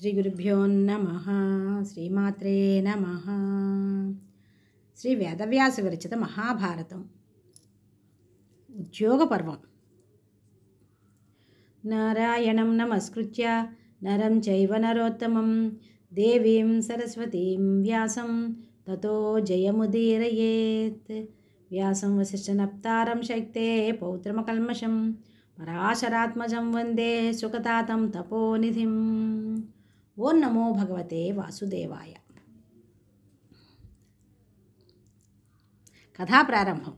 శ్రీ గురుభ్యో నమః. శ్రీమాత్రే నమః. శ్రీ వేదవ్యాస విరచిత మహాభారతం ఉద్యోగ పర్వం. నారాయణం నమస్కృత్య నరం చైవ నరోత్తమం దేవీం సరస్వతీం వ్యాసం తతో జయముదీరయేత్. వ్యాసం వసిష్ఠనప్తారం శక్తే పౌత్రమకల్మషం పరాశరాత్మజం వందే సుఖతాతం తపోనిధిం. ఓం నమో భగవతే వాసుదేవాయ. కథా ప్రారంభం.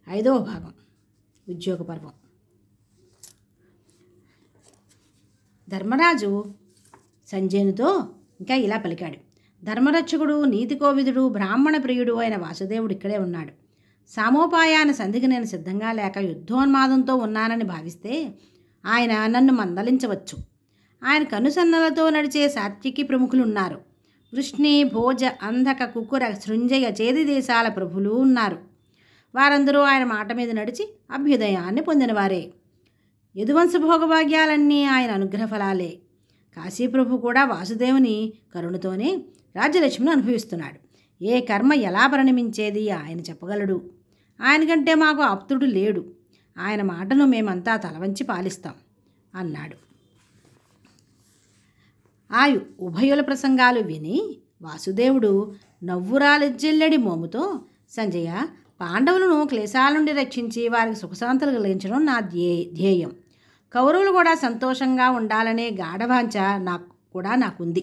5వ భాగం, ఉద్యోగ పర్వం. ధర్మరాజు సంజయునితో ఇంకా ఇలా పలికాడు. ధర్మరక్షకుడు, నీతికోవిదుడు, బ్రాహ్మణ ప్రియుడు అయిన వాసుదేవుడు ఇక్కడే ఉన్నాడు. సామోపాయాన సంధికి నేను సిద్ధంగా లేక యుద్ధోన్మాదంతో ఉన్నానని భావిస్తే ఆయన నన్ను మందలించవచ్చు. ఆయన కనుసన్నలతో నడిచే సాత్వికి ప్రముఖులు ఉన్నారు. వృష్ణి, భోజ, అంధక, కుకుర, సృంజయ, చేది దేశాల ప్రభులు ఉన్నారు. వారందరూ ఆయన మాట మీద నడిచి అభ్యుదయాన్ని పొందినవారే. యదువంశ భోగభాగ్యాలన్నీ ఆయన అనుగ్రహ ఫలాలే. కాశీప్రభు కూడా వాసుదేవుని కరుణతోనే రాజ్యలక్ష్మిని అనుభవిస్తున్నాడు. ఏ కర్మ ఎలా పరిణమించేది ఆయన చెప్పగలడు. ఆయన కంటే మాకు ఆప్తుడు లేడు. ఆయన మాటను మేమంతా తలవంచి పాలిస్తాం అన్నాడు. ఆ ఉభయుల ప్రసంగాలు విని వాసుదేవుడు నవ్వురాలిజ్జెల్లడి మోముతో, సంజయ, పాండవులను క్లేశాల నుండి రక్షించి వారికి సుఖశాంతులు కలిగించడం నా ధ్యేయం. కౌరవులు కూడా సంతోషంగా ఉండాలనే గాఢవాంఛ నాకుంది.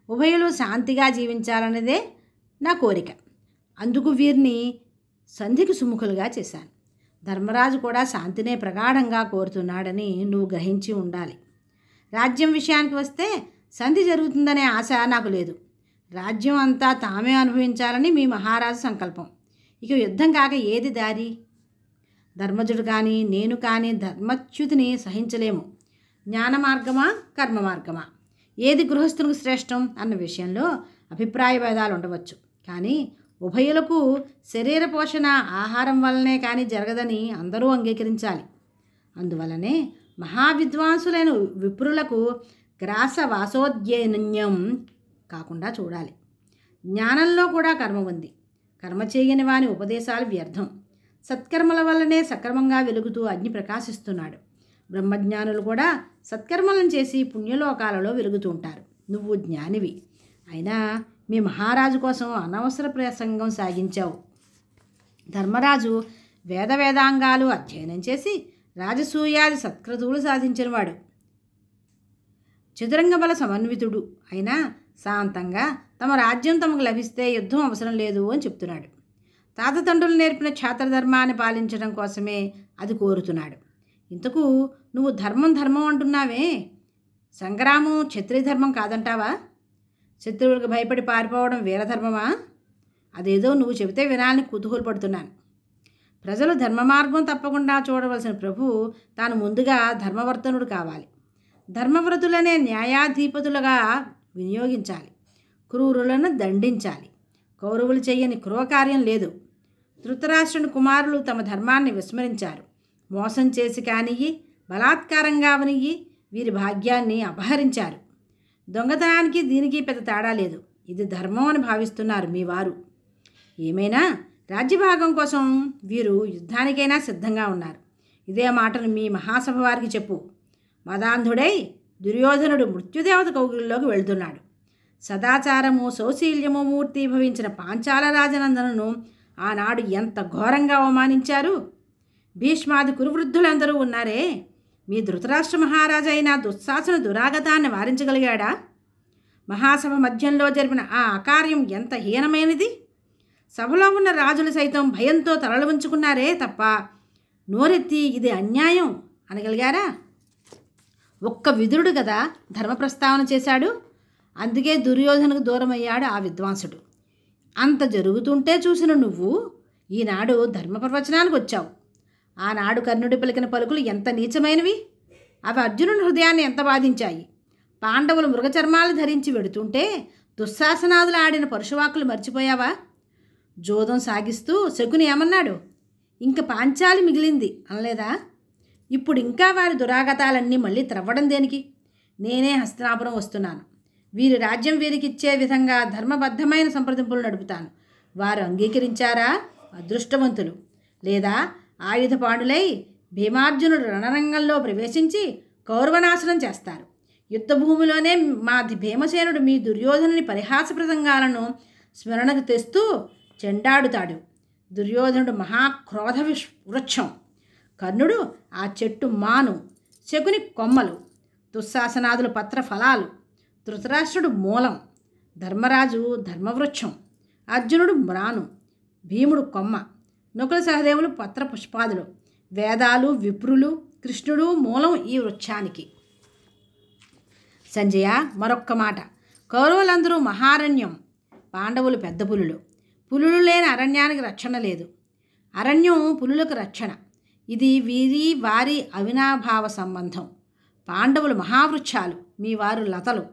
ఉభయులు శాంతిగా జీవించాలనేదే నా కోరిక. అందుకు వీరిని సంధికి సుముఖులుగా చేశాను. ధర్మరాజు కూడా శాంతినే ప్రగాఢంగా కోరుతున్నాడని నువ్వు గ్రహించి ఉండాలి. రాజ్యం విషయానికి వస్తే సంధి జరుగుతుందనే ఆశ నాకు లేదు. రాజ్యం అంతా తామే అనుభవించాలని మీ మహారాజు సంకల్పం. ఇక యుద్ధం కాక ఏది దారి? ధర్మజుడు కానీ నేను కానీ ధర్మచ్యుతిని సహించలేము. జ్ఞాన మార్గమా, కర్మ మార్గమా, ఏది గృహస్థునికి శ్రేష్టం అన్న విషయంలో అభిప్రాయ భేదాలు ఉండవచ్చు. కానీ ఉభయులకు శరీర పోషణ ఆహారం వల్లనే కానీ జరగదని అందరూ అంగీకరించాలి. అందువలనే మహావిద్వాంసులైన విప్రులకు గ్రాస వాసోద్యన్యం కాకుండా చూడాలి. జ్ఞానంలో కూడా కర్మ ఉంది. కర్మ చేయని వాని ఉపదేశాలు వ్యర్థం. సత్కర్మల వల్లనే సక్రమంగా వెలుగుతూ అగ్ని ప్రకాశిస్తున్నాడు. బ్రహ్మజ్ఞానులు కూడా సత్కర్మలను చేసి పుణ్యలోకాలలో వెలుగుతూ ఉంటారు. నువ్వు జ్ఞానివి అయినా మీ మహారాజు కోసం అనవసర ప్రసంగం సాగించావు. ధర్మరాజు వేదాంగాలు అధ్యయనం చేసి రాజసూయాది సత్క్రతువులు సాధించినవాడు. చతురంగ బల సమన్వితుడు అయినా శాంతంగా తమ రాజ్యం తమకు లభిస్తే యుద్ధం అవసరం లేదు అని చెప్తున్నాడు. తాతతండ్రులు నేర్పిన క్షాత్రధర్మాన్ని పాలించడం కోసమే అది కోరుతున్నాడు. ఇంతకు నువ్వు ధర్మం అంటున్నావే, సంగ్రామం క్షత్రియ ధర్మం కాదంటావా? శత్రువులకు భయపడి పారిపోవడం వీరధర్మమా? అదేదో నువ్వు చెబితే వినాలని కుతూహలపడుతున్నాను. ప్రజలు ధర్మ మార్గం తప్పకుండా చూడవలసిన ప్రభు తాను ముందుగా ధర్మవర్తనుడు కావాలి. ధర్మవ్రతులనే న్యాయాధిపతులుగా వినియోగించాలి. క్రూరులను దండించాలి. కౌరవులు చేయని క్రూరకార్యం లేదు. ధృతరాష్ట్రుని కుమారులు తమ ధర్మాన్ని విస్మరించారు. మోసం చేసి కానియ్యి, బలాత్కారంగా అవనియ్యి వీరి భాగ్యాన్ని అపహరించారు. దొంగతనానికి దీనికి పెద్ద తేడా లేదు. ఇది ధర్మం అని భావిస్తున్నారు మీ వారు. ఏమైనా రాజ్యభాగం కోసం వీరు యుద్ధానికైనా సిద్ధంగా ఉన్నారు. ఇదే మాటను మీ మహాసభ వారికి చెప్పు. మదాంధుడై దుర్యోధనుడు మృత్యుదేవత కౌగిలిలోకి వెళ్తున్నాడు. సదాచారము, సౌశీల్యము మూర్తి భవించిన పాంచాల రాజనందనను ఆనాడు ఎంత ఘోరంగా అవమానించారు. భీష్మాది కురువృద్ధులందరూ ఉన్నారే, మీ ధృతరాష్ట్ర మహారాజు అయిన దుశ్శాసన దురాగతాన్ని వారించగలిగాడా? మహాసభ మధ్యంలో జరిపిన ఆ అకార్యం ఎంత హీనమైనది. సభలో ఉన్న రాజులు సైతం భయంతో తలలు ఉంచుకున్నారే తప్ప నోరెత్తి ఇది అన్యాయం అనగలిగారా? ఒక్క విదురుడు కదా ధర్మ ప్రస్తావన చేశాడు. అందుకే దుర్యోధనకు దూరమయ్యాడు ఆ విద్వాంసుడు. అంత జరుగుతుంటే చూసిన నువ్వు ఈనాడు ధర్మ ప్రవచనానికి వచ్చావు. ఆనాడు కర్ణుడి పలికిన పలుకులు ఎంత నీచమైనవి. అవి అర్జునుడి హృదయాన్ని ఎంత బాధించాయి. పాండవులు మృగచర్మాలు ధరించి వెడుతుంటే దుశ్శాసనాదులు ఆడిన పరుషవాకులు మర్చిపోయావా? జోదం సాగిస్తూ శకుని ఏమన్నాడు? ఇంక పాంచాలి మిగిలింది అనలేదా? ఇప్పుడు ఇంకా వారి దురాగతాలన్నీ మళ్ళీ త్రవ్వడం దేనికి? నేనే హస్తినాపురం వస్తున్నాను. వీరి రాజ్యం వీరికిచ్చే విధంగా ధర్మబద్ధమైన సంప్రదింపులు నడుపుతాను. వారు అంగీకరించారా? అదృష్టవంతులు. లేదా ఆయుధపాణులై భీమార్జునుడు రణరంగంలో ప్రవేశించి కౌరవనాశనం చేస్తారు. యుద్ధభూమిలోనే మా భీమసేనుడు మీ దుర్యోధనుని పరిహాసప్రసంగాలను స్మరణకు తెస్తూ చెండాడుతాడు. దుర్యోధనుడు మహాక్రోధ వృక్షం, కర్ణుడు ఆ చెట్టు మాను, శకుని కొమ్మలు, దుశ్శాసనాదులు పత్ర ఫలాలు, ధృతరాష్ట్రుడు మూలం, ధర్మరాజు ధర్మవృక్షం, అర్జునుడు మ్రాను, భీముడు కొమ్మ, నకుల సహదేవులు పత్ర పుష్పాదులు, వేదాలు విప్రులు, కృష్ణుడు మూలం ఈ వృక్షానికి. సంజయ, మరొక్క మాట. కౌరవులందరూ మహారణ్యం, పాండవులు పెద్ద పులులు. పులులు లేని అరణ్యానికి రక్షణ లేదు. అరణ్యం పులులకు రక్షణ. ఇది వీరి వారి అవినాభావ సంబంధం. పాండవులు మహావృక్షాలు, మీ వారు లతలు.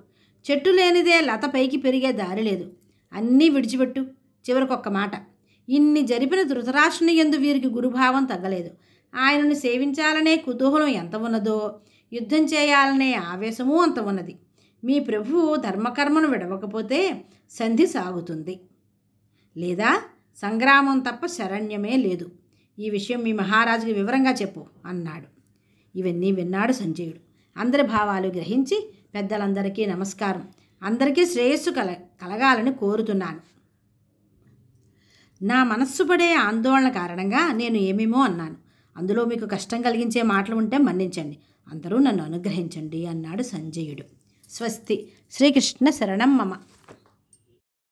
చెట్టు లేనిదే లత పైకి పెరిగే దారి లేదు. అన్నీ విడిచిపెట్టు. చివరికొక్క మాట. ఇన్ని జరిపిన ధృతరాష్ట్రుని యందు వీరికి గురుభావం తగ్గలేదు. ఆయనను సేవించాలనే కుతూహలం ఎంత ఉన్నదో, యుద్ధం చేయాలనే ఆవేశమూ అంత ఉన్నది. మీ ప్రభువు ధర్మకర్మను విడవకపోతే సంధి సాగుతుంది, లేదా సంగ్రామం తప్ప శరణ్యమే లేదు. ఈ విషయం మీ మహారాజుకి వివరంగా చెప్పు అన్నాడు. ఇవన్నీ విన్నాడు సంజయుడు. అందరి భావాలు గ్రహించి, పెద్దలందరికీ నమస్కారం, అందరికీ శ్రేయస్సు కలగాలని కోరుతున్నాను. నా మనస్సు పడే ఆందోళన కారణంగా నేను ఏమేమో అన్నాను. అందులో మీకు కష్టం కలిగించే మాటలు ఉంటే మన్నించండి. అందరూ నన్ను అనుగ్రహించండి అన్నాడు సంజయుడు. స్వస్తి. శ్రీకృష్ణ శరణం మమ.